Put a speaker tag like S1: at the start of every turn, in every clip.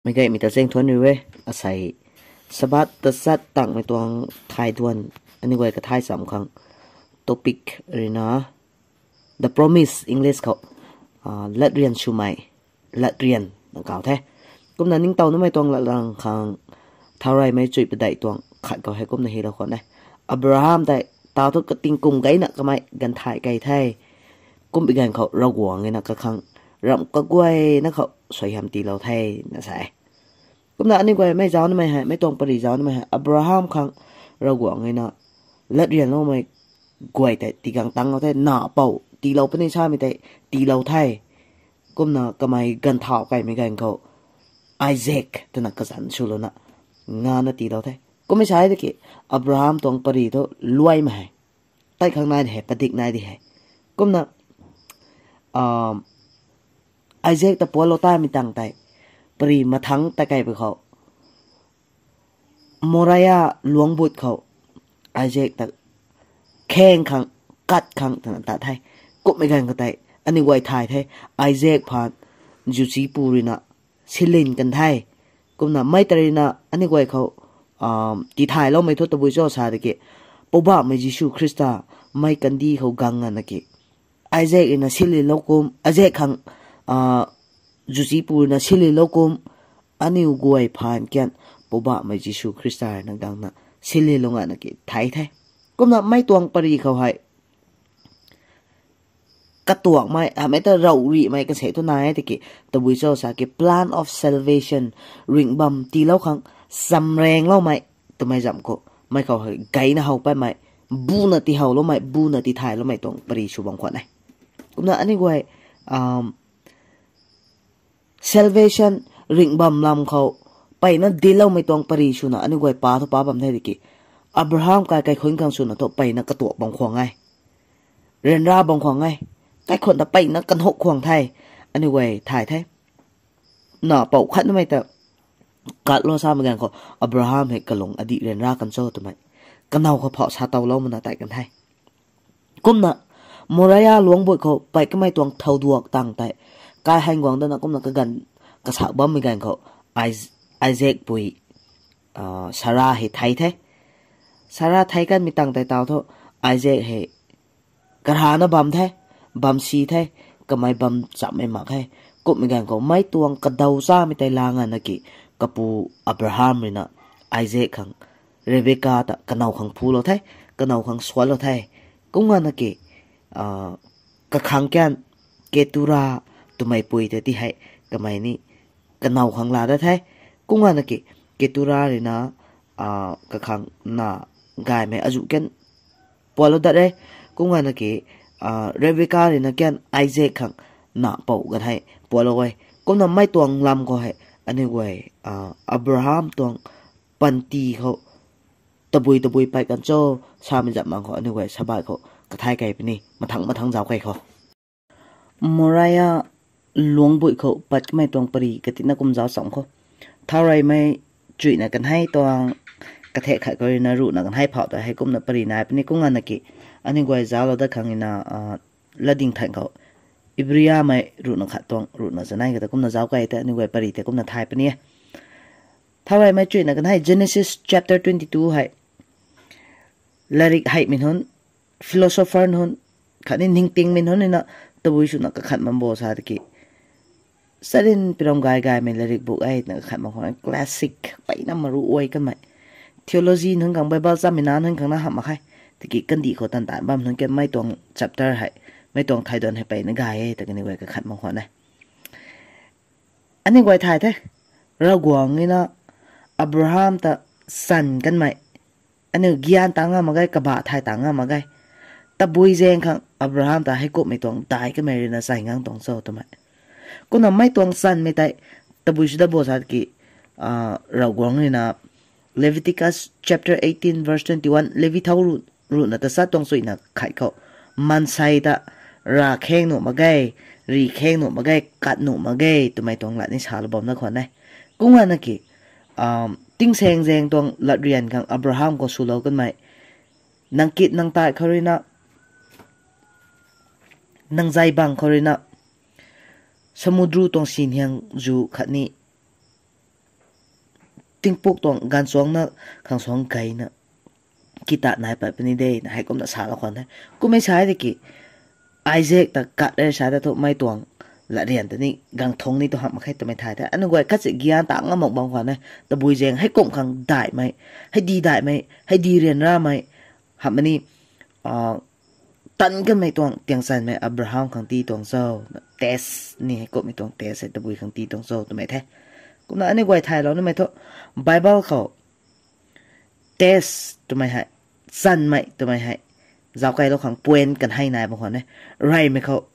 S1: ไม่ไกลมีแต่เส้นทวนอยู่เว้ยอาศัยสะบัดตัดสัดตั้งในตัวทายทวนอันนี้ไว้ก็ทายสำคัญ topic เลยนะ the promise English เขาลัดเรียนชูใหม่ลัดเรียนนังเก่าแท้กุมนั้นนิ่งเตาน้ำไม่ตวงละลังคังเท่าไรไม่จุยไปได้ตวงขัดก็ให้กุมในเฮเราคนนะอับราฮัมได้ตาวทุกกติงกุมไกน่ะก็ไม่กันถ่ายไกไทยกุมไปกันเขาเราหวงไงนะก็คังรำก็กล้วยนะเขาสวยงามตีเราไทยนะสายกุมนั้นนี่กล้วยไม่เจ้านี่ไม่ฮะไม่ตรงปริเจ้านี่ไม่ฮะอับราฮัมคังเราหวงไงนะลัดเรียนเราไม่กล้วยแต่ตีกังตังเราไทยหน้าเป่าตีเราเป็นชาไม่ได้ตีเราไทยกุมนะก็ไม่กันเท้าไกไม่กันเขาไอแซคตัวนักกษัตริย์ชุลนะงานนาตีเราไทยก็ไม่ใช่ตะกี้อับราฮัมตรงปริโตรวยมาให้ใต้ข้างในเห็นปฏิกในที่เห็นกุมนะไอแซคตะปัวเราใต้ไม่ตั้งใจปริมาทั้งตะไกไปเขาโมรายาหลวงบุตรเขาไอแซคตะแข่งขังกัดขังถนัดตาไทยก็ไม่กันก็ไทยอันนี้ไว้ไทยไทยไอแซคผ่านจูซีปูรินะสิลินกันไทยกุมนะไม่ตรีนะอันนี้ไว้เขาที่ไทยเราไม่ทดตะบุยโจซาตะกี้ปบ้าไม่ยิสูคริสต์ไม่กันดีเขากังกันนะกี้ไอแซคนะสิลินโลกุมไอแซคขังจูซีปูนะสิลินโลกุมอันนี้กูไว้ผ่านกันปบ้าไม่ยิสูคริสต์นั่งดังนะสิลินลงกันนะกี้ไทยไทยกุมนะไม่ตวงปรีเขาให้กระตัวไม่ไม่แต่เรารีไม่กันเสียตัวนายตะกี้ตะบุยโจซาเก็ plan of salvation ริงบัมตีเล่าครั้งสำแรงเล่าไม่ตัวไม่จำก็ไม่เขาให้ไกนะเขาไปไม่บูนาตีเขาเล่าไม่บูนาตีไทยเล่าไม่ตรงปรีชูบังขวัญไงกุมนะอันนี้ไว้salvation ริงบัมลำเขาไปนั่นดีเล่าไม่ตรงปรีชูนะอันนี้ไว้ป้าทุป้าบัมได้ตะกี้อับราฮัมกายคนกลางสุนนะตัวไปนั่นกระตัวบังขวางไงเรียนราบังขวางไงไอ้คนตะไปนักกันหกขวางไทยอันนี้ไว้ถ่ายไทยหน่อเป่าขัดทำไมแต่กัดโลซาเหมือนกันเขาอับราฮัมให้กระหลงอดีตเรียนรากันโซ่ทำไมกันเอาเขาเพาะชาเตาเล่ามันแต่กันไทยกุมนะโมรายาหลวงบุตรเขาไปก็ไม่ตวงเท่าดวกตั้งแต่กายให้หวังดันนะกุมนะก็กันกระสาบ้าเหมือนกันเขาไอแซคปุยซาร่าให้ไทยแท้ซาร่าไทยกันมีตั้งแต่เตาเท่าไอแซคให้กระหานะบัมแท้บัมซีไทยก็ไม่บัมจับไม่หมักให้ก็เหมือนกันก็ไม่ตวงกระดาวซ่าไม่ได้ลางานนะกี้กับปูอับราฮัมเลยนะไอแซคขังเรเบคาตะกันเอาขังพูเราไทยกันเอาขังสวนเราไทยก็งานนะกี้กะขังแกนเกตุราตัวไม่ปุยแต่ที่ให้ก็ไม่นี่กันเอาขังลาได้ไทยก็งานนะกี้เกตุราเลยนะกะขังน่ากายไม่อายุกันปวดเราได้ก็งานนะกี้เรเบคาเลยนะแกนไอแซคขังหน้าเป่ากันให้ปวดเราไว้ก็นำไม่ตวงลำก็ให้อันนี้ไว้อับราฮัมตวงปันตีเขาตะบุยไปกันโจ้ชามันจับมังเขาอันนี้ไว้สบายเขากระทายไก่ไปนี่มาทั้งเจ้าไก่เขาโมรายาหลวงบุยเขาปัดไม่ตวงปรีกตินักกุมเจ้าสองเขาเท่าไรไม่จุยนะกันให้ตวงกระเทะไข่ก็เลยนะรู้นะกันให้เผาแต่ให้กุมนะปรีนายไปนี่ก็งานนะกี้อันนี้ไว้จ้าเราได้ครั้งนี้นะละดิ่งทันเขาอิบริยาไม่รู้นะขัดตวงรู้นะจะนั่งแต่กุมนะเจ้าไก่แต่อันนี้ไว้ปรีแต่กุมนะไทยไปเนี่ยถ้าไรไม่จุยนะกันให้ Genesis chapter 22ให้ลาริกให้มินฮอนฟิโลโซเฟอร์ฮอนขัดนี่นิ่งติงมินฮอนนี่นะตะบุยสุนักขัดมันโบสาตะกี้สรินเป็นองกายไม่ลาริกบุกไอ้นะขัดมันของคลาสสิกไปน้ำมารู้อวยกันไหม theology นั่งกังไบเบิลจำไม่นานนั่งกังน่าหับมาให้ตะกี้กันดีเขาตันบ้ามนั่งแกไม่ตรง chapter ให้ไม่ตรงไทยเดินให้ไปนั่งกายแต่กันนี่ไว้ก็ขัดมันหัวนะอันนี้ไว้ไทยแท้เรากวางนี่นะอับราฮัมตะสันกันไหมอันนี้กิยานต่างกันมาไงกบะไทยต่างกันมาไงตะบุยเจงขังอับราฮัมตะให้กบไม่ตรงตายก็ไม่เรียนใส่งังตรงโซ่ตัวไหมก็นำไม่ตรงสันไม่ได้ตะบุยสุดาโบสัตกี้เรากวางนี่นะ Leviticus chapter 18 verse 21 เลวิเท่ารู้นะแต่สัตตรงสุยนะไข่เขามันใส่ตะราแข้งหนูมาไงรีแข้งหนูมาไงกัดหนูมาไงตัวไม่ตรงหลักนี่ชาลบอมนักขวัญนะก็งานนักกี้ติ้งแซงตรงหลักเรียนของอับราฮัมก็สู้เรากันไหมนังกิดนังตายเขาเลยนะนังใจบังเขาเลยนะสมุดรูตรงสินยังจูขัดนี้ tiếng bốc tuồng gan xuống nó khang xuống gầy nó kita nai pa pani day na hai kom na sa la khon hai ku mai sai de ki Isaac ta kat le sa da to mai tuang la rian ta ni gang thong ni to ham khai to mai thai ta anu goi kat se gian ta nga mok bang khon hai ta bui jeng hai kom khang dai mai hai di rian ra mai ham ni tan kan mai tuang tiang san mai Abraham khang ti tuang so test ni hai kom mi tuang test ta bui khang ti tuang so to mai the cũng là anh quay thai đó nó mày thôi Bible khẩu test tụi mày hãy săn mày tụi mày hãy giáo cái nó khoảng quên cần hay này bằng khoản này right mày khẩu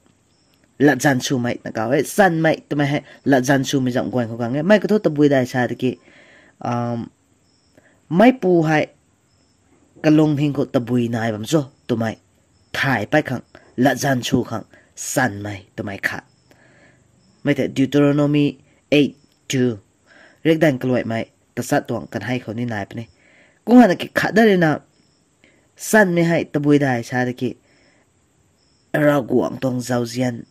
S1: là dàn su mày là cáo ấy săn mày tụi mày hãy là dàn su mày giọng quên không càng ấy mày có thôi tập bùi đại xa thì kì mày pu hãy cái lông hình của tập bùi này bằng số tụi mày thải bay khẳng là dàn su khẳng săn mày tụi mày khát mày thấy Deuteronomy 8:2 riêng đàn cái loại mày ta sát tuồng cần hay khẩu ni này này cũng là cái khát đấy na san me hai ta bui dai sa de ki ra guang tong zau zian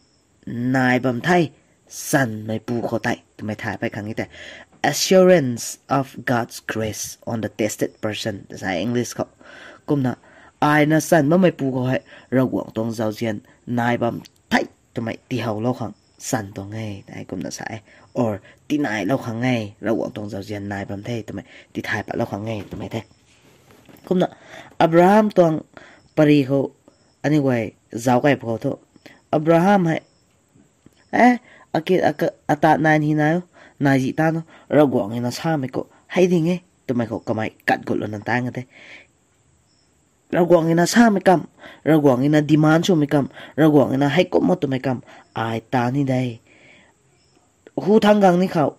S1: nai bam thai san mai pu kho tai tu mai thai pai khang ite assurance of God's grace on the tested person sa English ko kum na ai na san ma mai pu kho hai ra guang tong zau zian nai bam thai tu mai ti hau lo khang san to ngai dai kum na sai or ti nai lo khang ngai ra guang tong zau zian nai bam thai tu mai ti thai pa lo khang ngai tu mai the cũng là Abraham toàn pari ho anh quay giáo cái phổ thôi Abraham hay ata nine hi nào nai gì ta nó ra quảng nó xa mày có hay đi nghe tụi mày có cầm mày cắt gột luôn ta nghe thế ra quảng nó xa mày cầm ra quảng nó demand cho mày cầm ra quảng nó hay có một tụi mày cầm ai ta ni đây hu thang gang ni khảo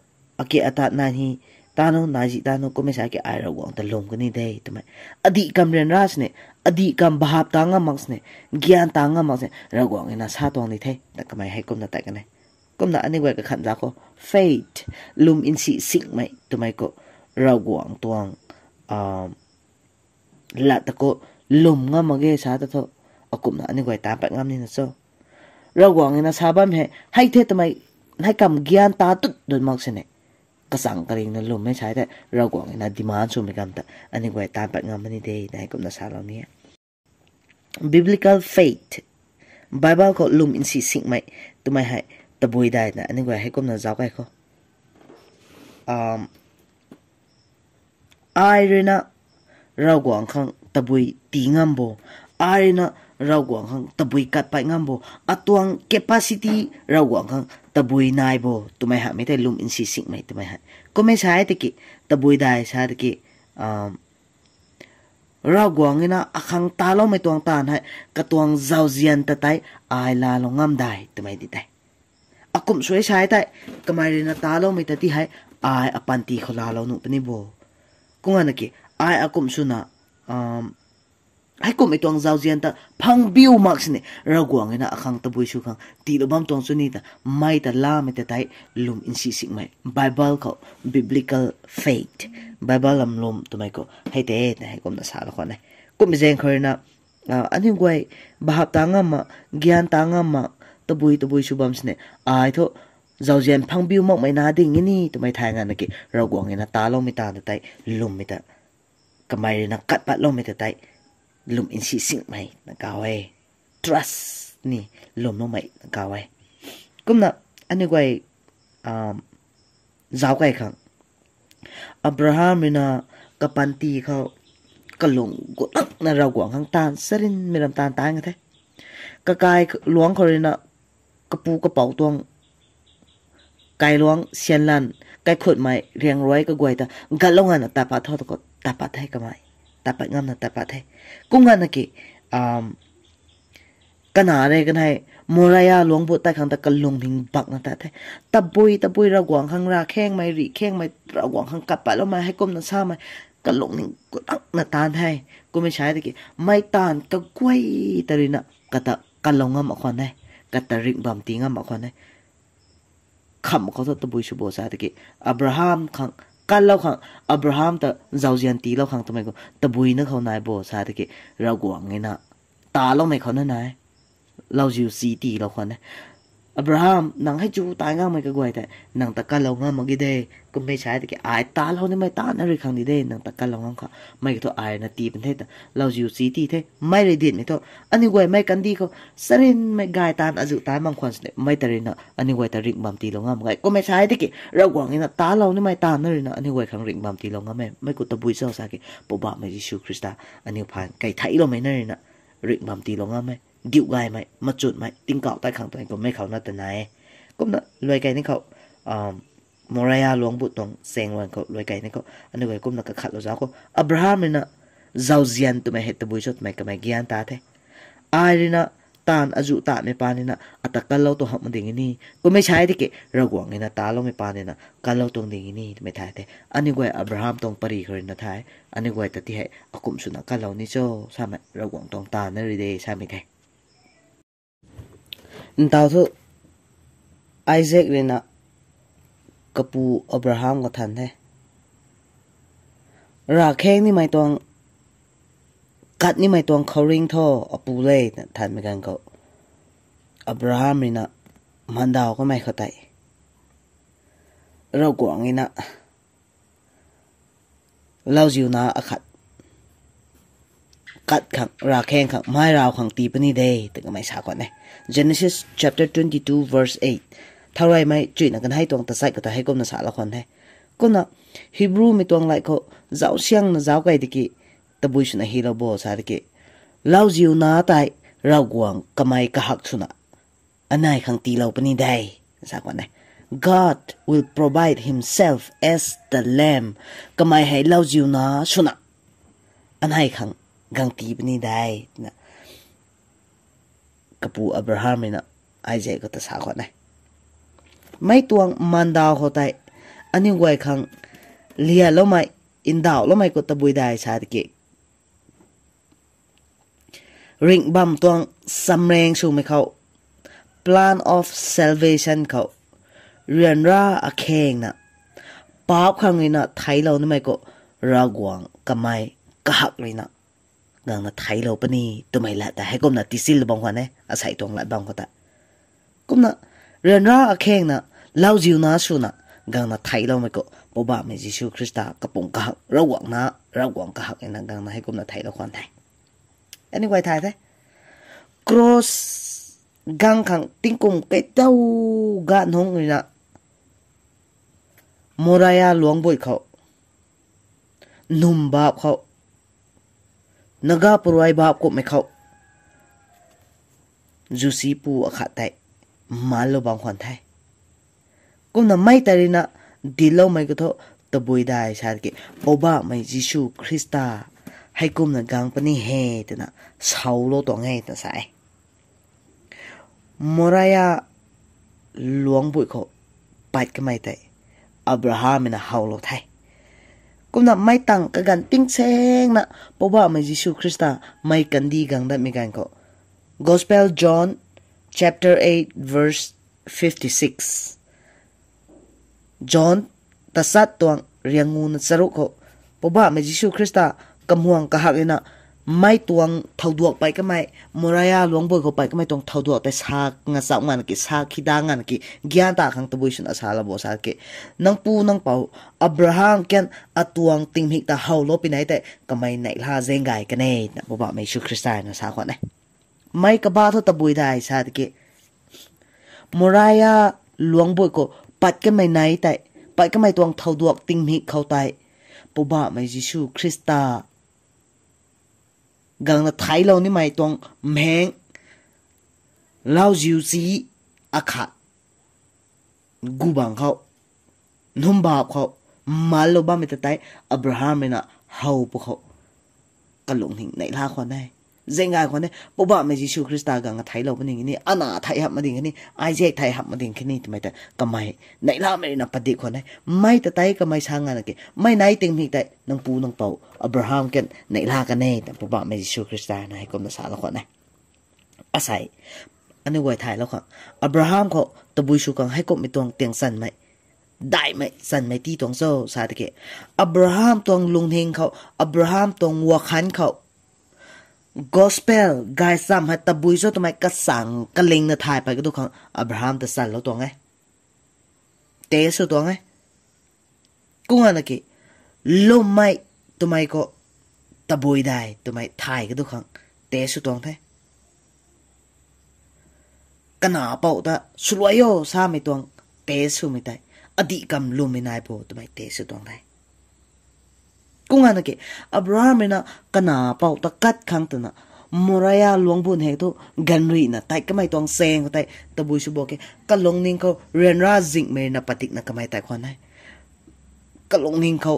S1: ata nine hi ta nó nai gì ta nó có mấy sai cái ai ra quảng ta lồng cái ni đây tụi mày adi cầm ren ras này adi cầm bahap ta nga max này gian ta nga max này ra quảng nó xa toang ni thế ta cầm mày hay công là tại cái này công là anh ấy cái khẩn giá có faith lum in si sing mày tụi mày có ra quảng toang là ta có lum nga mà ghê xa ta thôi cũng là anh ấy ta bạn ngâm ni là sao ra quảng nó xa bám hay thế tụi mày hay cầm gian ta tức đôi max này cái sáng cái này nó lùm mấy trái đấy rau quả này là demand số mấy cầm ta anh ấy quay ta bạn ngắm anh đây này cũng là sao đó nhé biblical faith Bible có lùm in si sing mày tụi mày hãy tập bùi đại này anh ấy quay hay cũng là giáo cái không ai rồi na rau quả không tập bùi tí ngâm bồ ai na rau quả không tập bùi cắt phải ngâm bồ atuang capacity rau quả không tabui nai bo tumai ha mete lum in si sing mai tumai ha ko me sai te ki tabui dai sa te ki ra guang ina akhang ta lo mai tuang tan hai ka tuang zau zian ta tai ai la lo ngam dai tumai di tai akum suai sai tai kamai rina ta lo mai ta ti hai ai apan ti khola lo nu pani bo kunga na ki ai akum suna hay cũng mấy tuang giao diên ta phang biu max này ra quảng ấy na khang ta bui su khang ti lo bam tuang su ni ta mai ta la mai ta tai lum in si sing mai Bible ko biblical faith Bible lam lum tu mai ko hay te này cũng na sa la khon này cũng bị jeng khơi na anh hình quay bahap ta ngam ma gian ta ngam ma ta bui su bam sne ai tho giao diên phang biu mok mai na ding ni tu mai thai nga na ki ra quảng ấy na ta lo mai ta tai lum mai ta kamai na kat pat lo mai ta tai lum in si sing mày na cao ấy trust ni lum nó mày na cao ấy cũng là anh ấy quay giáo cái khang Abraham na kapanti khao kalung ko na raw quang hang tan sarin miram tan tan nga thế kakai luang khori na kapu ka pau tuang kai luang sian lan kai khot mai riang roi ka guai ta galonga na ta pa tho ko ta pa thai ka mai tapat ngam na tapat hai kung nga na ki kana re kan hai moraya luang bu ta khang ta kalung hing bak na ta the tabui ra guang hang ra kheng mai ri kheng mai ra guang hang kap pa lo mai hai kom na sa mai kalung ning ko tak na tan hai ko me chai ki mai tan ka kwai tarina kata kalong ngam khon hai kata ring bam ti ngam khon hai kham ko to tabui su bo sa ki Abraham khang kan lau khang Abraham ta zau zian ti lau khang tamai ko tabui na khau nai bo sa ki ra guang ngai na ta lo mai khau na nai lau jiu si ti lau khon อับราฮัมนังให้จูตายง่าไม่กระกวยแต่นังตะกันเราง่ามังกี่เดก็ไม่ใช่แต่แกอายตาเราเนี่ยไม่ตานั่นเลยครั้งนี้เดนังตะกันเราง่าเขาไม่ก็ตัวอายนะตีเป็นเทศเราอยู่สีตีเทไม่เลยเด่นไม่ตัวอันนี้กวยไม่กันดีเขาสรินไม่กายตาอาจุตายบางคนเนี่ยไม่ตรินนะอันนี้กวยแต่ริงบามตีเราง่าไงก็ไม่ใช่แต่แกเราหวังนี่นะตาเราเนี่ยไม่ตานั่นเลยนะอันนี้กวยครั้งริงบามตีเราง่าไม่กูตะบุยเจ้าสากิปบะไม่ยิสูคริสต์อันนี้ผ่านไก่ไทยเราไม่นั่นเลยนะริงบามตีเราง่าไม่ดิวไงไหมมาจุดไหมติ้งเก่าใต้ขังตัวเองก็ไม่เขาหน้าแต่ไหนก็น่ะรวยไก่นี่เขามรายาหลวงบุตรตรงเซงวันเขารวยไก่นี่เขาอันนี้ไว้ก็น่ะก็ขัดเราจ้าเขาอับราฮัมนี่นะเจ้าเจียนตัวไม่เห็นตัวบุญชดไม่ก็ไม่เกียนตาเทไอ้นี่นะตานอาจุตาไม่ปานนี่นะอัตกันเราตัวหักมันดิ่งนี่ก็ไม่ใช่ที่เกเราหวังนี่นะตาเราไม่ปานนี่นะกันเราตรงดิ่งนี่ไม่ทายเทอันนี้ไว้อับราฮัมตรงปรีเขาเลยนะทายอันนี้ไว้แต่ที่ให้อากุมสุนัขกันเรานี่โจ้ใช่ไหมเราหวังตรงตานั่นเลยเดใช่ไหมแกตาทุไอแซคเลยนะกปูอับราฮัมก็ทันแท้ราเคงนี่ไม่ตวงกัดนี่ไม่ตวงเขาริงท่ออปูเล่ทันเหมือนกันก็อับราฮัมนี่นะมันดาวก็ไม่เข้าใจเรากวางนี่นะเราจิวนะอขัดกัดขังราเคงขังไม่ราวขังตีปนี่เดย์แต่ก็ไม่ช้ากว่าเนี่ย Genesis chapter 22 verse 8เท่าไรไม่จุดนักกันให้ตวงตะไซก็ตะให้ก้มนะสาละคนให้ก็นะฮีบรูมีตวงไหลเขาเจ้าเชียงนะเจ้าไก่ดิกิตะบุยสุนะฮีเราโบสาดิกิเราจิวนาตายเรากวางก็ไม่กะหักสุนะอันไหนขังตีเราปนี่ได้สากว่าเนี่ย God will provide himself as the lamb ก็ไม่ให้เราจิวนาสุนะอันไหนขังกังตีปนี่ได้นะกปูอับราฮัมนี่นะไอเจก็ตะสากว่าเนี่ยไม่ตวงมันดาวเขาแต่อันนี้ไว้ขังเลียแล้วไม่อินดาวแล้วไม่ก็ตะบุยได้ชาติเกริงบัมตวงสำเร็งชูไม่เขา plan of salvation เขาเรียนร่าอเคงนะป้าบขังนี่นะไทยเรานี่ไม่ก็รากวางก็ไม่กะหักเลยนะดังนั้นไทยเราปนี่ตัวไม่ละแต่ให้ก้มนะติสิลบางคนเนี่ยอาศัยตวงละบางคนแต่ก้มนะเรียนร่าอเคงนะเล่าจิวนะชูนะกังนะไทยเราไม่ก็ปบะไม่ยิสูคริสต์กระปงกะหักระหว่างนะระหว่างกะหักนั่นกังนะให้ก้มนะไทยเราคนไทยอันนี้ไว้ไทยเท่ cross กังขังติ้งกุมเกต้ากะนงเลยนะมรายาหลวงบุยเขานุ่มบาปเขานกาปรวยบาปก็ไม่เขาจูซีปูอขาดไทยมาลบางคนไทยก็น่ะไม่แต่เลยนะดีแล้วไม่ก็เท่าตะบุยได้ชาติเกปบะไม่ยิสูคริสต์ให้กุมน่ะกังปนี่เฮตนะเสาโลตัวไงแต่สายมรายาหลวงบุยเขาปัดก็ไม่แต่อับราฮัมน่ะเฮาโลไทยก็น่ะไม่ตั้งกันติ้งเซงนะปบะไม่ยิสูคริสต์ไม่กันดีกังได้ไม่กันก็ Gospel John chapter 8 verse 56 John ตัดสัตว์ตัวเรียงงูนสรุปเขาปบะไม่ยิสูคริสต์กำห่วงกะหักเลยนะไม่ตวงเท่าดวกไปก็ไม่มรายาหลวงบุยเขาไปก็ไม่ตวงเท่าดวกแต่สากงาสาวงานกิสากขีดางานกิเกียนตาขังตะบุยสุนอาสาละโบสากินังปูนังเป่าอับราฮัมแกนอตวงติงหิกตาเฮาลบไปไหนแต่ก็ไม่ไหนลาเซงไกกันเน่นะปบะไม่ยิสูคริสต์นะสากว่าเนี่ยไม่กบ้าเท่าตะบุยได้สากิมรายาหลวงบุยเขาปัดก็ไม่ไหนแต่ปัดก็ไม่ตวงเท่าดวกติงหิกเขาไตปบะไม่ยิสูคริสต์กังนะไทยเรานี่ไม่ตวงแมงเล่าจิวซีอาขาดกูบังเขานุ่มบาปเขามาลบ้าไม่แต่ไตอับราฮัมเนี่ยนะเฮาพวกเขากระหลงหิงในลาคนได้เจงไงคนได้ปบะไม่ยิสูคริสต์กังนะไทยเราเป็นอย่างนี้อันน่ะไทยหับมาดิ่งแค่นี้ไอเจกไทยหับมาดิ่งแค่นี้ทำไมแต่ก็ไม่ในลาไม่นะปฏิคนได้ไม่แต่ไตก็ไม่ช่างงานกันไม่ไหนติงหิกแต่นังปูนังเป่าอับราฮัมกันในลากันแน่แต่ปบะไม่ยิสูคริสต์นะให้กรมสารละคนได้อาศัยอันนี้ไว้ไทยแล้วครับอับราฮัมเขาตะบุยชูกังให้กรมมีตัวเตียงสั่นไหมได้ไหมสั่นไหมที่ตวงโซ่สาธุเกอับราฮัมตวงลุงเฮงเขาอับราฮัมตวงวัวขันเขา gospel กายซ้ำให้ตะบุยโซทำไมกระสังกระเลงนะถ่ายไปก็ดูของอับราฮัมแต่สั่นแล้วตัวไงเตะสุดตัวไงกุ้งอันนั้นกี่ลมไม่ตัวไม่ก็ตะบุยได้ตัวไม่ถ่ายก็ดูของเตะสุดตัวไงกันหนาเป่าแต่สวยโย่สามีตัวเตะสุดไม่ได้อดีตกำลุมไม่นายโบตัวไม่เตะสุดตัวไงกุ้งอันนั้นกี่อับราฮัมเนี่ยกันหนาเป่าแต่กัดขังตัวน่ะมรายาหลวงบุญเหตุกันรีน่ะแต่ก็ไม่ต้องเซงเขาแต่ตะบุยชูบอกแกก็ลงนิ่งเขาเรียนราจิงเมย์น่ะปฏิกน่ะก็ไม่แต่คนไหนก็ลงนิ่งเขา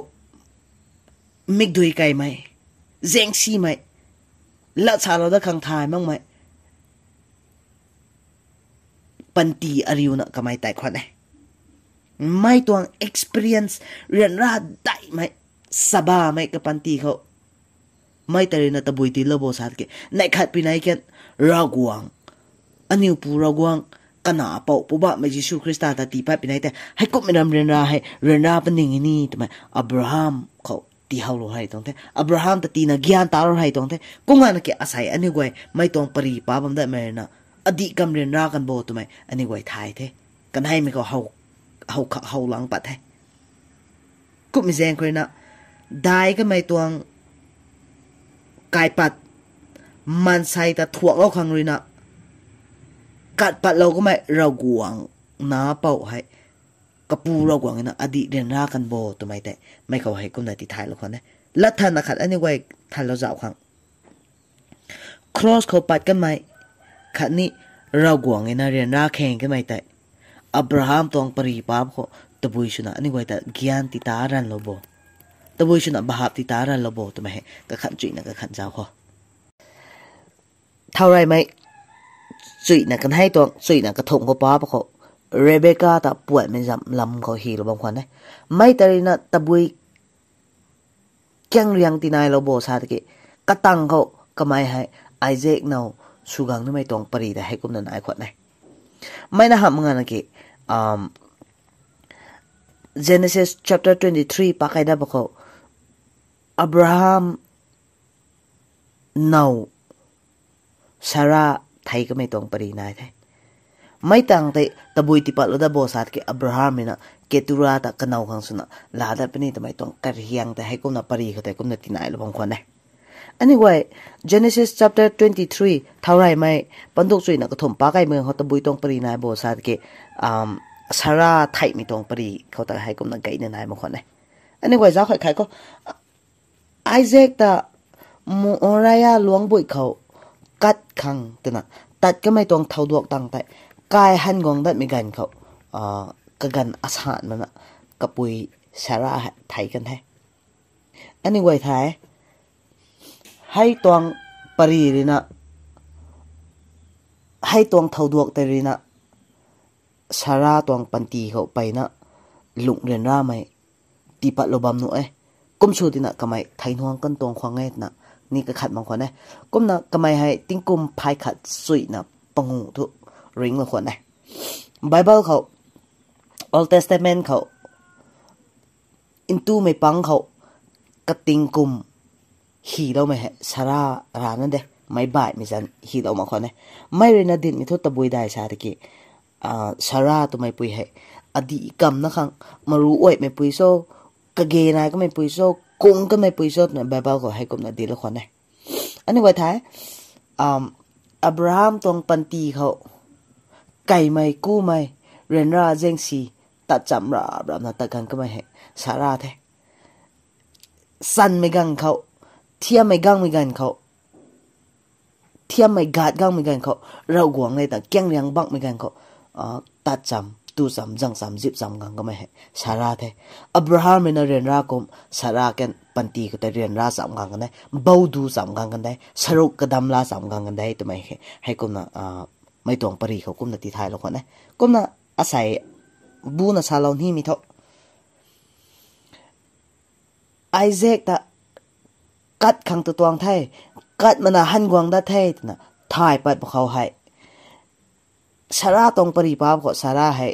S1: มิกดุยไกไหมเจงซีไหมละชาเราได้ขังทายมั้งไหมปันตีอาริวน่ะก็ไม่แต่คนไหนไม่ต้อง experience เรียนราได้ไหมสบายไหมกับปันตีเขาไม่แต่เรื่องตะบุยตีเลบโบสัตว์เกในขัดปีไหนกันรากวางอันนี้ปูรากวางกันหนาเป่าปุ๊บไม่ยิสูคริสต์ตาตีไปปีไหนแต่ให้กุไม่ดำเรียนราให้เรียนราเป็นอย่างนี้ทำไมอับราฮัมเขาตีเขาโลให้ตรงเท่อับราฮัมตตีนักยานตาโลให้ตรงเท่กูงานนักอาศัยอันนี้ไว้ไม่ต้องปรีป้าบัมได้ไหมนะอดีตกำเรียนรากันโบทำไมอันนี้ไว้ทายเท่กันให้ไม่ก็เขาหลังปัดเท่กูไม่แจ้งเลยนะได้ก็ไม่ตัวกายปัดมันใส่แต่ถ่วงเราขังเลยนะกัดปัดเราก็ไม่เรากวางน้าเป่าให้กระปูเรากวางนะอดีตเรียนรากันโบตัวไม่แต่ไม่เขาให้กุมได้ติดท้ายเราคนนี้และท่านนะครับอันนี้ไว้ท่านเราจะเอาขังครอสเขาปัดกันไหมขันนี้เรากวางนะเรียนราแข่งกันไหมแต่อับราฮัมตองปรีป้าเขาตะบุยชนะอันนี้ไว้แต่กิยานติตารันเราโบตะบุยชนะบาปติตารันเราโบตัวไม่ให้ก็ขันจุยนะก็ขันเจ้าเขาเท่าไรไหมจุยนะกันให้ตัวจุยนะกระทงเขาป้าปะเขาเรเบคก้าตะป่วยไม่จำลำเขาฮีเราบางคนนะไม่แต่เลยนะตะบุยแข่งเรียงตีนายเราโบซาตะกี้กระตังเขาก็ไม่ให้ไอเซกเนาสุกังนี่ไม่ตรงปรีแต่ให้กุมนันไอขวดนะไม่นะฮะมึงอันกี้Genesis chapter 23 pakai dah bakau Abraham now Sarah thai ka mai tong pari nai thai mai tang te tabui ti pat lo da bo sat ke Abraham ni na ketura ta kanau khang suna la da pani ta mai tong kar hiang ta hai ko na pari ka te ko na tinai lo bang khon nai anyway Genesis chapter 23 thaurai mai panduk chui na ka thom pa kai meng ho tabui tong pari nai bo sat ke Sarah ไทยมีตรงปรีเขาแต่ให้กำลังใจในนายบางคนเลยอันนี้ไว้เจ้าใครก็ไอเซกแต่มูอรายาหลวงบุยเขากัดขังตัวน่ะตัดก็ไม่ตรงเท่าดวกตั้งแต่กายหันกองดัดไม่กันเขากกันอาสามันน่ะกับปุยซาร่าไทยกันแท้อันนี้ไว้ไทยให้ตรงปรีเลยนะให้ตรงเท่าดวกแต่เลยนะซาร่าตวงปันตีเขาไปนะลุงเรียนร่าไหมตีปัดโลบัมหนูก้มชูตินะกำไมไทยนวงกันตวงควางเงยนะนี่ก็ขัดบางคนก้มนะกำไมให้ติ้งกุมพายขัดสุยนะปังหูทุริงบางคนไบเบิลเขา Old Testament เขาอินตูไม่ปังเขากระติ้งกุมฮีเราไม่ให้ซาร่าร้านนั่นเด้ไม่บ่ายไม่จันฮีเราบางคนไม่เรนดินมีทุตตะบุยได้ชาตะกี้ซาร่าตัวไม่ปุยให้อดีตกรรมนะครับมารู้อวยไม่ปุยโซกะเกนายก็ไม่ปุยโซกุ้งก็ไม่ปุยโซเนี่ยไบเบิลก็ให้กลมนาดีละคนอันนี้ไว้ท้ายอับราฮัมตรงปันตีเขาไก่ไม่กู้ไม่เรนราเจงซีตัดจำราแบบนั้นตัดกันก็ไม่ให้ซาร่าแท้สันไม่กังเขาเทียมไม่กังไม่กันเขาเทียมไม่กาดกังไม่กันเขาเราหวงเลยแต่แกงเลี้ยงบักไม่กันเขาตัดจำตูจำจังจำจิบจำกันก็ไม่ให้ซาร่าเท่อับราฮัมเป็นเรียนรากมซาร่ากันปันตีก็แต่เรียนราจำกันกันได้บ่าวดูจำกันกันได้สรุปกระดำลาจำกันกันได้ตัวไม่ให้กุมนะไม่ตรงปรีเขากุมนะตีท้ายแล้วคนนะกุมนะอาศัยบูนะซาลอนที่มีเท่าไอเซกตะกัดขังตัวงไทยกัดมันหันกวางได้ไทยนะถ่ายปัดพวกเขาให้ซาร่าตรงปริป้าก็ซาร่าให้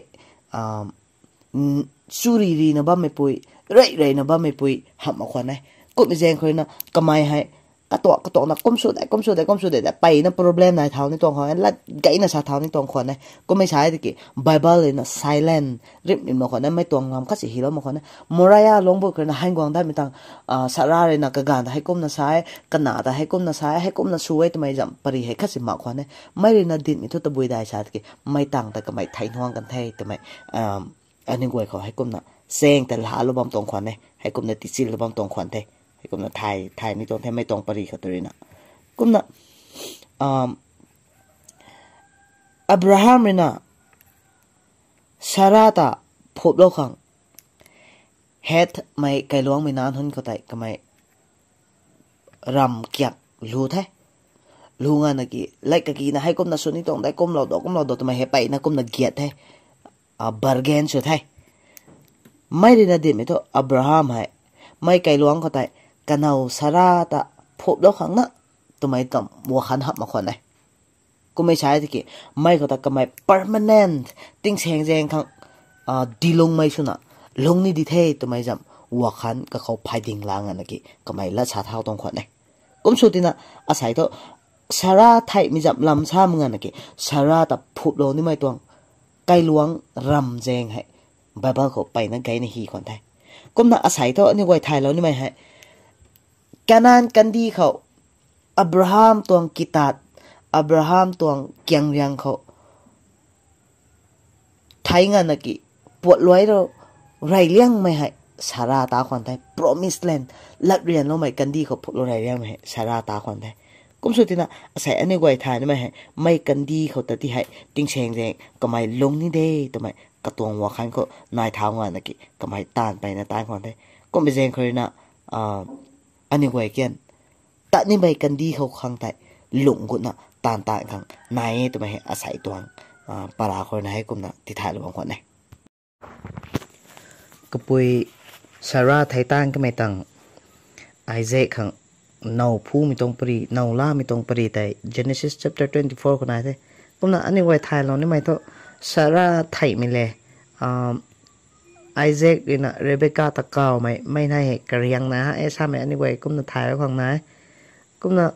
S1: สุรีนะบ้าไม่ปุยเรื่อยนะบ้าไม่ปุยหับมาคนไหนก็ไม่แจ้งคนนะก็ไม่ให้ กระตัวนักก้มสุดได้ไปนะ problem นายเท้าในตรงของนั้นละไกนะชาเท้าในตรงคนนั้นก็ไม่ใช่ตะกี้ Bible เลยนะ silent ริบนิมคนนั้นไม่ตรงลำก็สิฮิโร่มาคนนั้นมรายาลงบุกเลยนะให้กวางได้ไม่ต่างสาระเลยนะกระการให้ก้มนะซ้ายกันหนาแต่ให้ก้มนะซ้ายให้ก้มนะช่วยทำไมจำปริให้ข้าสิมาคนนั้นไม่เลยนะดินมีทุตบุยได้ชาตะกี้ไม่ต่างแต่ก็ไม่ไทยน่วงกันไทยทำไมอันนี้กวยเขาให้ก้มนะเซ็งแต่ละรูปบำตรงคนนั้นให้ก้มนะติดซิลรูปบำตรงคนไทยกุมนะไทยนี่ตรงที่ไม่ตรงปริเขาตัวนี้นะกุมนะอับราฮัมเลยนะซาราตาพบโลกขังเฮ็ดไม่ไกลหลวงไม่นานหุ่นเขาไต่ก็ไม่รำเกียกรู้แท้รู้งานนักกี้ไล่กะกี้นะให้กุมนะส่วนนี้ตรงได้กุมเราดอกทำไมให้ไปนะกุมนะเกียรติแท้บาร์เกนสุดแท้ไม่ได้นะเด็ดไม่ตัวอับราฮัมให้ไม่ไกลหลวงเขาไต่กันเอาสาระตะพบแล้วครั้งนั้นตัวไม่ต้องวัวขันหับมาคนไหนก็ไม่ใช่ที่กี่ไม่ก็แต่ก็ไม่ permanent ติ้งแฉงครั้งดีลงไม่ชุนะลงนี่ดีเท่ตัวไม่จำวัวขันก็เขาพายดิ่งล้างอันนักกี่ก็ไม่ละชาเท้าตรงคนไหนก็สุดที่น่ะอาศัยตัวสาระไทยมีจำลำช้ามึงอันนักกี่สาระตะพบแล้วนี่ไม่ตัวไกลหลวงรำแจงให้ไบเบิลเขาไปนั่งไกลในฮีคนไทยก็น่ะอาศัยตัวนี่ไว้ไทยแล้วนี่ไม่ให้กันนั้นกันดีเขาอับราฮัมตัวกิตาดอับราฮัมตัวเกียงเรียงเขาไทยงานนักกี้ปวดรวยเราไรเลี้ยงไม่ให้สาราตาคนไทย promise land ลัดเรียนเราไม่กันดีเขาปวดไรเลี้ยงไม่ให้สาราตาคนไทยกุมสุดที่น่ะอาศัยอันนี้ไว้ไทยนี่ไม่ให้ไม่กันดีเขาแต่ที่ให้ติ้งเชงแดงก็ไม่ลงนี่เด้ทำไมกระตัวหัวขันก็นายเท้างานนักกี้ก็ไม่ต้านไปนะต้านคนไทยก็ไม่เจงเคยนะอันนี้ไว้เกี่ยนแต่นี่ไม่กันดีเขาขังแต่หลงกุนะตานขังนายตัวไม่อาศัยตัวปลาคนนายกุนะที่ถ่ายรูปของคนไหนก็ปุยซาร่าไทตันก็ไม่ตั้งไอเซคขังเนาผู้มีตรงปรีเนาล่ามีตรงปรีแต่ Genesis chapter 24คนนายเท่กุนะอันนี้ไว้ถ่ายเรานี่ไม่ต้องซาร่าไทยไม่เลยไอเซคนี่นะเรเบคก้าตะเกาไม่ได้กระเรียงนะไอ้ซ้ำไอ้อันนี้ไว้กุนะถ่ายแล้วของนายกุนะ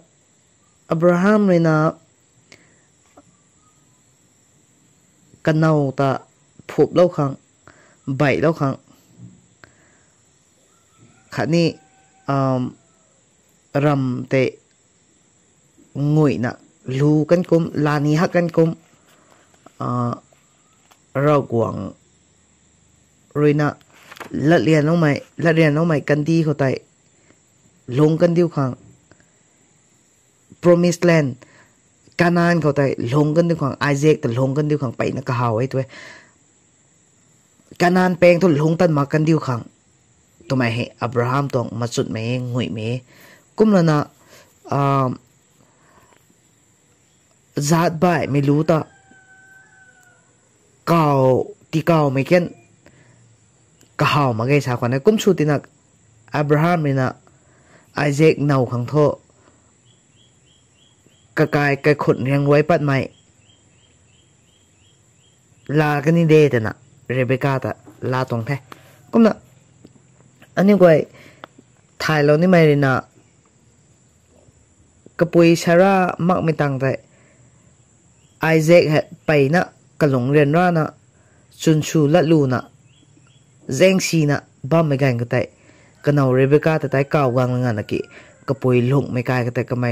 S1: อับราฮัมเลยนะกันเอาแต่พบแล้วครั้งใบแล้วครั้งขันนี้รำเตะงวยนะลูกันกุมลานีฮักกันกุมเรากวางเลยนะละเรียนน้องใหม่กันดีเขาไต่ลงกันดิ้วครั้งpromised land การนานเขาแต่ลงกันด้วยของไอเซคแต่ลงกันด้วยของไปนักข่าวไอ้ตัวการนานแปลงตัวลงตันมากันด้วยของตัวไม่ให้อับราฮัมต้องมาสุดไม่งวยไม่กุมแล้วนะจัดไปไม่รู้ต่อเก่าที่เก่าไม่เก่งเก่ามาไงชาวคนนั้นกุมสุดที่นักอับราฮัมเลยนะไอเซคเน่าขังโทกกายขดเรียงไว้ปัดไม่ลากันนี่เดแต่น่ะเรเบคก้าแต่ลาตรงแท้ก็น่ะอันนี้ก็ถ่ายเรานี่ไม่เลยนะกระปุยชาร่ามักไม่ต่างแต่ไอเซคไปนะกระหลงเรียนว่านะชุนชูละลูนะเซงซีนะบ้าไม่ไกลก็แต่กันเอาเรเบคก้าแต่แต่เก่าวางงานนักกี้กระปุยลงไม่ไกลก็แต่ก็ไม่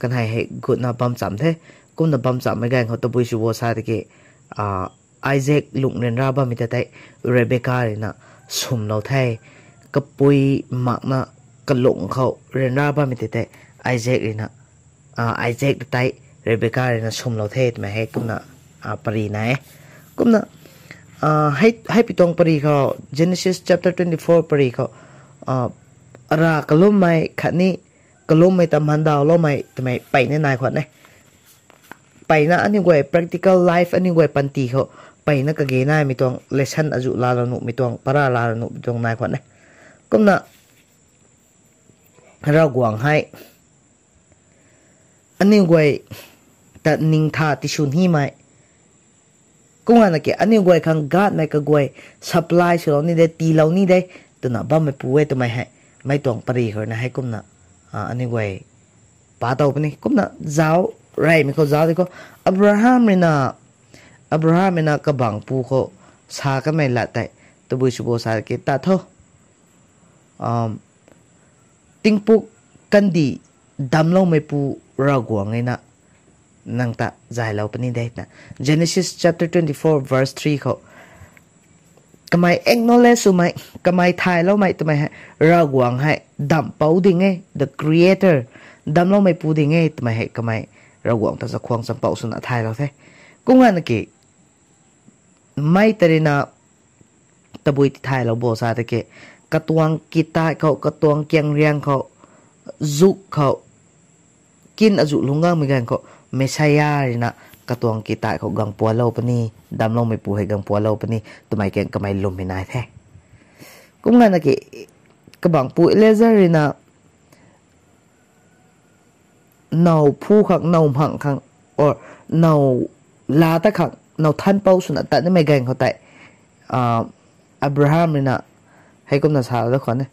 S1: กันให้กุดนะบัมจำเท่กุมนะบัมจำไม่ไกลเขาตัวบุยชูวอซาตะกี้ไอเซคลุงเรียนราบ้ามีแต่แต่เรเบคก้าเลยนะสมเราไทยกระปุยหมักนะกระหลงเขาเรียนราบ้ามีแต่แต่ไอเซคเลยนะไอเซคแต่เรเบคก้าเลยนะสมเราเทศมาให้กุมนะปรีนะกุมนะให้ปิดตรงปรีเขา Genesis chapter 24ปรีเขารากลุ่มไม่ขันนี้กลุ่มไม่ตำหันดาวเราไม่ทำไมไปในนายขวัญเนี่ยไปนะอันนี้ไว้ practical life อันนี้ไว้ปันตีเขาไปนะกะเกน่ามีตรง lesson อาจุลาลานุมีตรงปราลาลานุมีตรงนายขวัญเนี่ยก็นะเรากวางให้อันนี้ไว้แต่นิ่งท่าที่ชุนหิไหมก็ว่านะเกอันนี้ไว้ข้างกัดไม่ก็ไว้ supply ส่วนนี้ได้ตีเรานี่ได้ตัวน่ะบ้าไม่ป่วยตัวไม่ให้ไม่ตรงปรีเขานะให้กุมนะ อันนี้ไว้ป้าเต่าปนี่กุมนะเจ้าไรไม่เขาเจ้าที่เขาอับราฮัมเนี่ยนะกบังปูเขาสากันไม่ละแต่ตัวบุษบสาเกตตาเท่าติงปุกันดีดำลงไม่ปูรากวงไงนะนังตาใจเราปนี่ได้นะ Genesis chapter 24 verse 3เขากำไม acknowledge สุไหมกำไมทายแล้วไหมทำไมฮะรากวงให้ดำเป้าดิ่งไง the creator ดำลงไม่ปูดิ่งไงทำไมให้กำไมรากวงแต่จะควงสัมเป้าสุนัขทายเราแท้กูงานนักเก็ไม่แต่นะตะบุยที่ไทยเราโบสาตะเกะกระตวงกีตาร์เขากระตวงเกียงเรียงเขาจุกเขากินอจุลุงกังเหมือนกันเขาไม่ใช่ยาเลยนะกระตวงกีตาร์เขากังปัวเล่าปนี่ดำลงไม่ปูให้กังปัวเล่าปนี่ตัวไม่เก่งก็ไม่ลมไม่นายแท้ก็งั้นนะเกะกระบังปูเลเซอร์เลยนะเนาผู้ขังเนาผังขังor เนาลาตะขังเนาท่านเป้าสุนัขแต่นี่ไม่เก่งเขาแต่อับราฮัมเลยนะให้กุมนาสาวแล้วก่อนนะ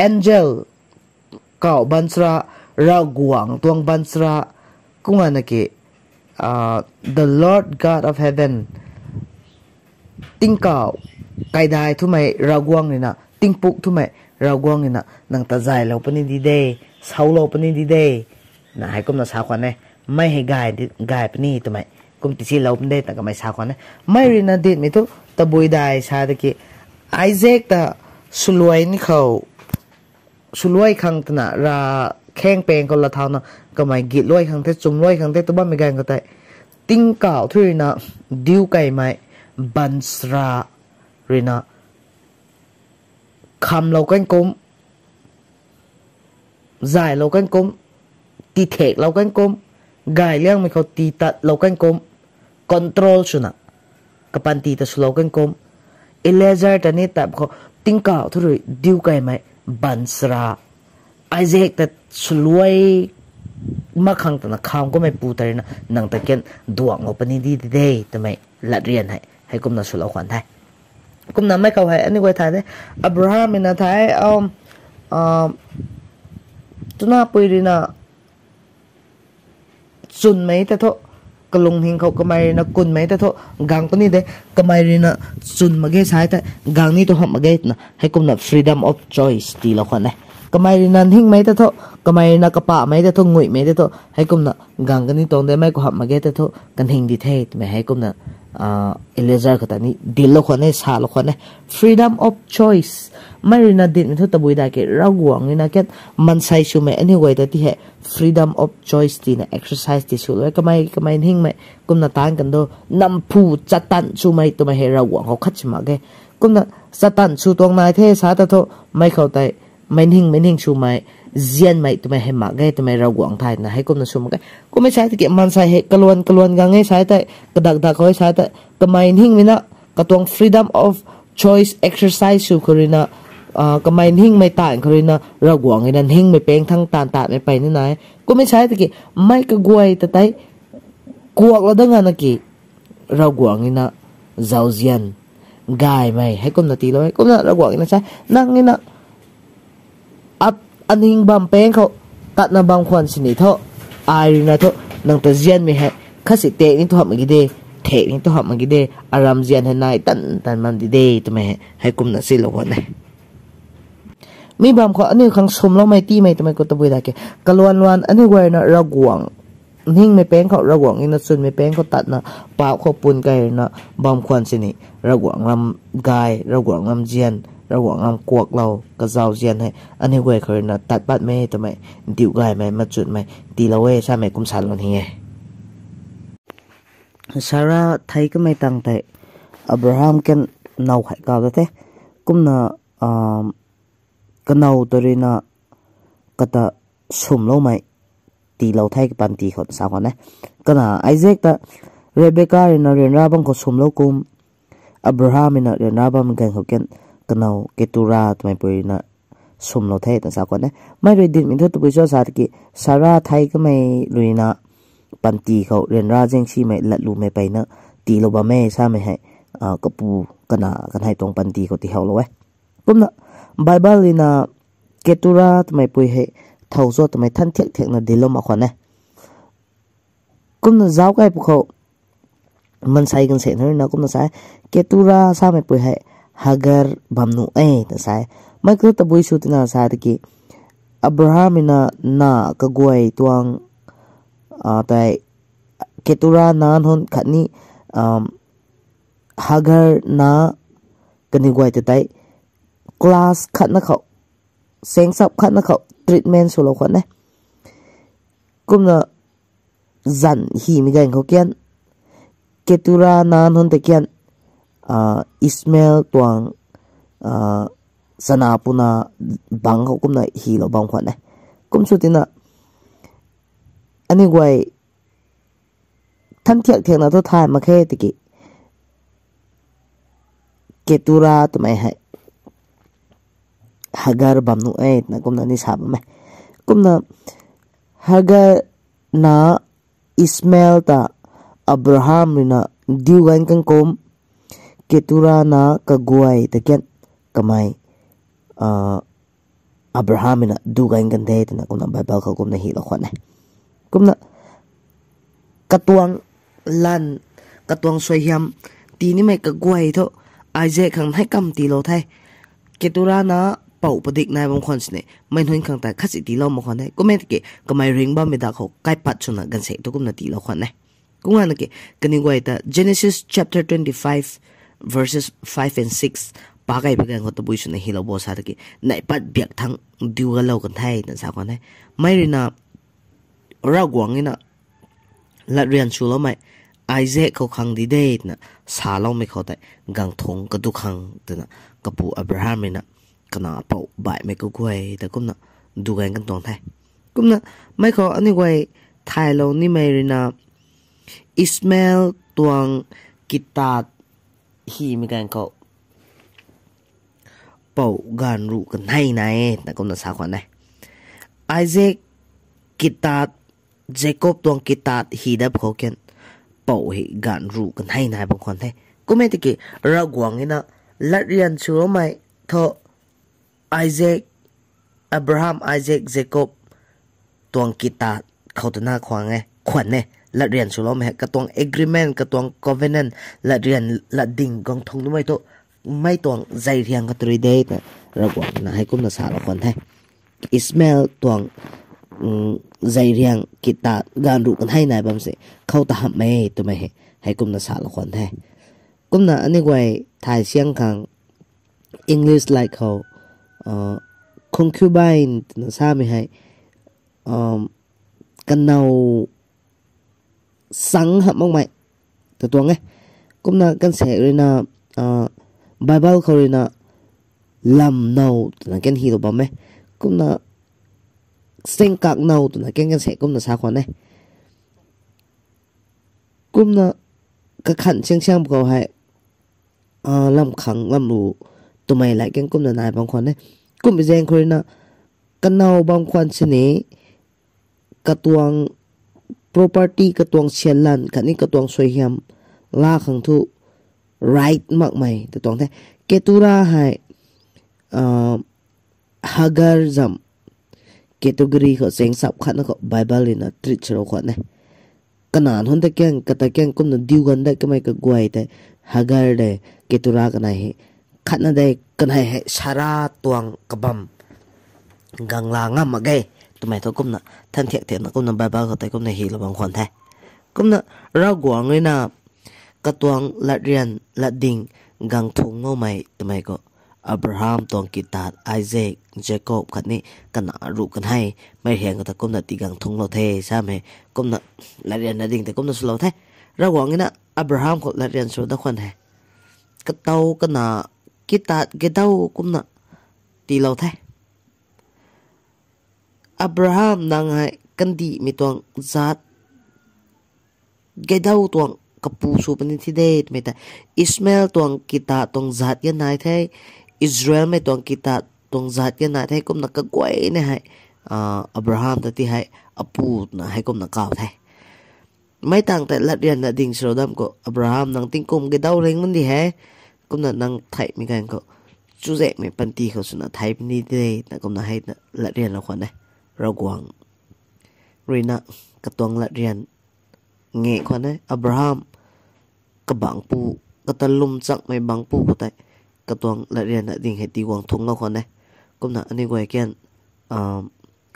S1: angel เก่าบันสระเรากวางตวงบันสระกุงานนักเกthe Lord God of heaven ติ้งเก่าไกได้ทุกไม่เรากวางเลยนะติ้งปุกทุกไม่เรากวางเลยนะนังตาใจเราปนิดีเดย์เสาเราปนิดีเดย์นะให้กุมนาสาวก่อนนะไม่ให้กายปนิทำไมกุมติชิเราปนิได้แต่ก็ไม่สาวก่อนนะไม่เรียนดิไม่ทุกตะบุยได้ชาตะกี้ไอเซกตะสุลวยนี่เขาสุลวยขังตนะราแข้งเปงคนละเท่านะก็ไม่กิดลวยขังเทจุ่มลวยขังเทตัวบ้านไม่กันก็ได้ติ้งเก่าที่นะดิวไก่ไม่บันสระเรนะคำเรากันกุมจ่ายเรากันกุมตีเทกเรากันกุมกายเลี้ยงไม่เขาตีตัดเรากันกุมคอนโทรลชุนะkapan ti ta slogan kom Eleazar ta ne tab kho tingka thuri diu kai mai bansra Isaac ta sluai ma khang ta na kham ko mai pu ta na nang ta ken duang opani di de ta mai la rian hai kum na sulo khan thai kum na mai kau hai ani goi thai de Abraham na thai tuna puirina chun mai ta thoกลงหิงเขากำไมนะกุนไหมแต่ทกังตัวนี้เด้กำไมรีนะจุนมาเกสายแต่กังนี้ตัวหอมมาเกสนะให้กุมนะ freedom of choice ตีละคนนะกำไมรีนะหิงไหมแต่ทกำไมนะกระปะไหมแต่ทงุยไหมแต่ทให้กุมนะกังกันนี้ตรงได้ไหมก็หอมมาเกสแต่ทกันหิงดีเทศไม่ให้กุมนะเอเลเซอร์ก็ตอนนี้ดีละคนนะชาละคนนะ freedom of choice ไม่รีนะดินมันทุกตะบุยได้เกเราหวงนี่นะแกมันใส่ชูไหมอันนี้ไว้แต่ที่เห freedom of choice ตีนะ exercise ที่สุดเลยก็ไม่หิงไหมกุมนะตานกันโดนำผู้จัดตันชูไหมตัวไม่ให้เราหวงเขาคัดชิมาแกกุมนะจัดตันชูตรงนายเทศาแต่ทไม่เข้าใจไม่หิงชูไหมเจียนไหมตัวไม่ให้มาแกตัวไม่เราหวงไทยนะให้กุมนะชูมาแกกุมไม่ใช่ที่เกี่ยมันใส่เหกลวนกังให้ใช้แต่กระดักเขาให้ใช้แต่ก็ไม่หิงไม่นะก็ตรง freedom of choice exercise ชูคือนะก็ไม่หิ้งไม่ต่างคือนะเราหวงไอ้นั่นหิ้งไม่เป้งทั้งตาไม่ไปนี่นายก็ไม่ใช่ตะกี้ไม่ก็กวยแต่กวกเราดังนั้นตะกี้เราหวงไอ้นะเจ้าเจียนกายไม่ให้กุมนาทีเลยกุมนะเราหวงไอ้นะใช่นั่งไอ้นะอันหิ้งบำเป้งเขาตัดนะบางคนสินี่เถอะอายนะเถอะนั่งแต่เจียนไม่ให้ข้าสิเตะนี่ตัวมันกี่เดเทนี่ตัวมันกี่เดอารามเจียนให้นายตันมันดีเดตัวไม่ให้กุมนาสิเราคนไหนมีบางคนอันนี้ขังสมแล้วไม่ตีไม่ทำไมก็ตะบุยได้แกกลวนอันนี้ไว้นะเราหวงหิ้งไม่เป้งเขาเราหวงอินทรีย์ไม่เป้งเขาตัดนะปากเขาปุ่นไก่นะบางคนสินี่เราหวงลำกายเราหวงลำเจียนเราหวงลำกวกเรากระเจ้าเจียนให้อันนี้ไว้เขานะตัดบัดไม่ทำไมดิวกายไม่มาจุดไม่ตีเราเว้ใช่ไหมกุมสารลนเฮียซาร่าไทยก็ไม่ตั้งแต่อับราฮัมกันเนาไข่เก่าแต่กุมนะก็นาตัวเรน่ะก็จะสุ่มเราไม่ตีเราไทยกับปันตีเขาสาวคนนะก็น่ะไอเซกแต่เรเบคก้าเรน่ะเรียนราบังเขาสุ่มเรากุมอับราฮัมเรน่ะเรียนราบังมันกันเขาเก่งก็นาเกตุราทำไมไปน่ะสุ่มเราไทยแต่สาวคนนะไม่เรียนดินมิถุตัวไปช่วยสาธกิสาราไทยก็ไม่เรียนน่ะปันตีเขาเรียนราเจงชีไม่ละลูไม่ไปน่ะตีเราบ้าแม่ใช่ไหมให้กระปูก็น่ะกันให้ตรงปันตีเขาตีเขาเลยกุมน่ะไบเบิลเลยนะ Ketura tmai pui he thau zo tmai than thiak thiak na dilo ma khone kum na zau kai pu kho man sai gan se na kum na sai Ketura sa mai pui he Hagar bamnu ta sai mai ko ta bui su tina sa ki Abraham na ka guai tuang tai Ketura nan hon khani Hagar na kani guai te tai class khat na kho seng sap khat na kho treatment so lo kho ne kum na zan hi mi gan kho kian Ketura nan hon te kian Ismail tuang sana puna bang kho kum na hi lo bang kho ne kum su tina ani guai than thiak thiak na to thai ma khe ti ki Ketura to mai hai Hagar bamnu na kum na ni sab mai kum na Hagar na Ismail ta Abraham na diwan kan kom Ketura na ka guai ta ken kamai Abraham na dugan kan de na kum na Bible ko kum na hi lo khon ne kum na katuang lan katuang soyam ti ni mai ka guai tho Isaac khang hai kam ti lo thai Ketura na pau padik nai bang khon sne main hoin khang ta khasi ti lo mo khon ne comment ke kamai ring ba me da kho kai pat chuna gan se to kum na ti lo khon ne kunga na ke kani guai ta Genesis chapter 25 verses 5 and 6 pa kai ba gan ko to bui sune hi lo bo sa ke nai pat biak thang diu ga lo kan thai na sa khon ne mai rina ra gwang ina la rian chu lo mai Isaac ko khang di de na sa lo me kho tai gang thong ka du khang ta na kapu Abraham na kana pau bai me ko guai ta kum na du gan kan tong thai kum na mai kho ani guai thai lo ni mai rina Ismail tuang kitat hi mi gan ko pau gan ru kan hai nai na kum na sa khwan nai Isaac kitat Jacob tuang kitat hi da pho ken pau hi gan ru kan hai nai bang khon thai kume ti ki ra gwang ina lat rian chu mai tho Isaac Abraham Isaac Jacob tuang kitat khautana khwang e khwan ne lat rian chu lo me ka tuang agreement ka tuang covenant lat rian lat ding gong thong nu mai to mai tuang zai riang ka tri de ra gwang na hai kum na sa lo khon thai Ismail tuang zai riang kita gan ru kan hai nai bam se khau ta ham mai to mai hai kum na sa lo khon thai kum na ani gwai thai siang khang English like how concubine na sa mi hai kan nau sang ham mong mai to tuang e kum na kan se ri na Bible kho ri na lam nau na ken hi lo bam me kum na seng kak nau tu na ken se kum na sa khon ne kum na ka khan chang chang ko hai lam khang lam lu tu mai lại ken kum na nai bang khon ne kum bi jeng khoi na kan nau bang khon se ne ka tuang property ka tuang sialan kan ni ka tuang soi hiam la khang thu right mak mai tu tong the Ketura hai Hagar zam category ko seng sap khat na ko Bible in a treat chro ko ne kanan hon ta keng kata keng kum na diu gan da ka mai ka guai te Hagar de Ketura ka nai khat na de kan hai sara tuang kabam gang la ngam ma ge tu mai to kum na than thiak thiak na kum na Bible ko te kum na hi lo bang khon thai kum na ra guang ngai na ka tuang lat rian lat ding gang thung ngo mai tu mai ko Abraham tuang kitat Isaac Jacob khat ni kana ru kan hai mai hiang ka kum na ti gang thung lo the sa me kum na lat rian na ding te kum na su lo the ra guang ngai na Abraham ko lat rian su da khon hai ka tau kana kitat ge dau kum na ti lo the Abraham nang hai kan di mi tuang zat ge dau tuang kapu su pani thi de me ta Ismail tuang kita tuang zat ya nai the Israel me tuang kita tuang zat ya nai the kum na ka kwai ne hai Abraham ta ti hai apu na hai kum na kaw the mai tang ta lat rian na ding srodam ko Abraham nang ting kum ge dau reng man di he kum na nang thai mi kan ko chú dạy mày bắn tì khẩu sụn là thái bên đi đây là cũng là hay là riêng là khoản này rau quảng rồi nè cái tuang là riêng nghe khoản này Abraham cái bảng pu cái ta lùm chắc mày bảng pu của tại cái tuang là riêng là đình hay tì quảng thùng là khoản này cũng là anh ấy quay kian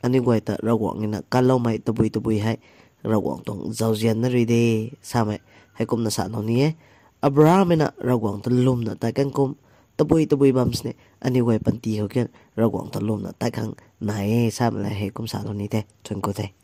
S1: anh ấy quay ta rau quảng này là cá lâu mày ta bùi hay rau quảng tuang giàu riêng nó rồi đi sao mày hay cũng là sản nó nhé Abraham na rawang talum na takan kum tabui bams ne ani wai panti ho ken rawang talum na takang nae sam la he kum sa lo ni te chon ko te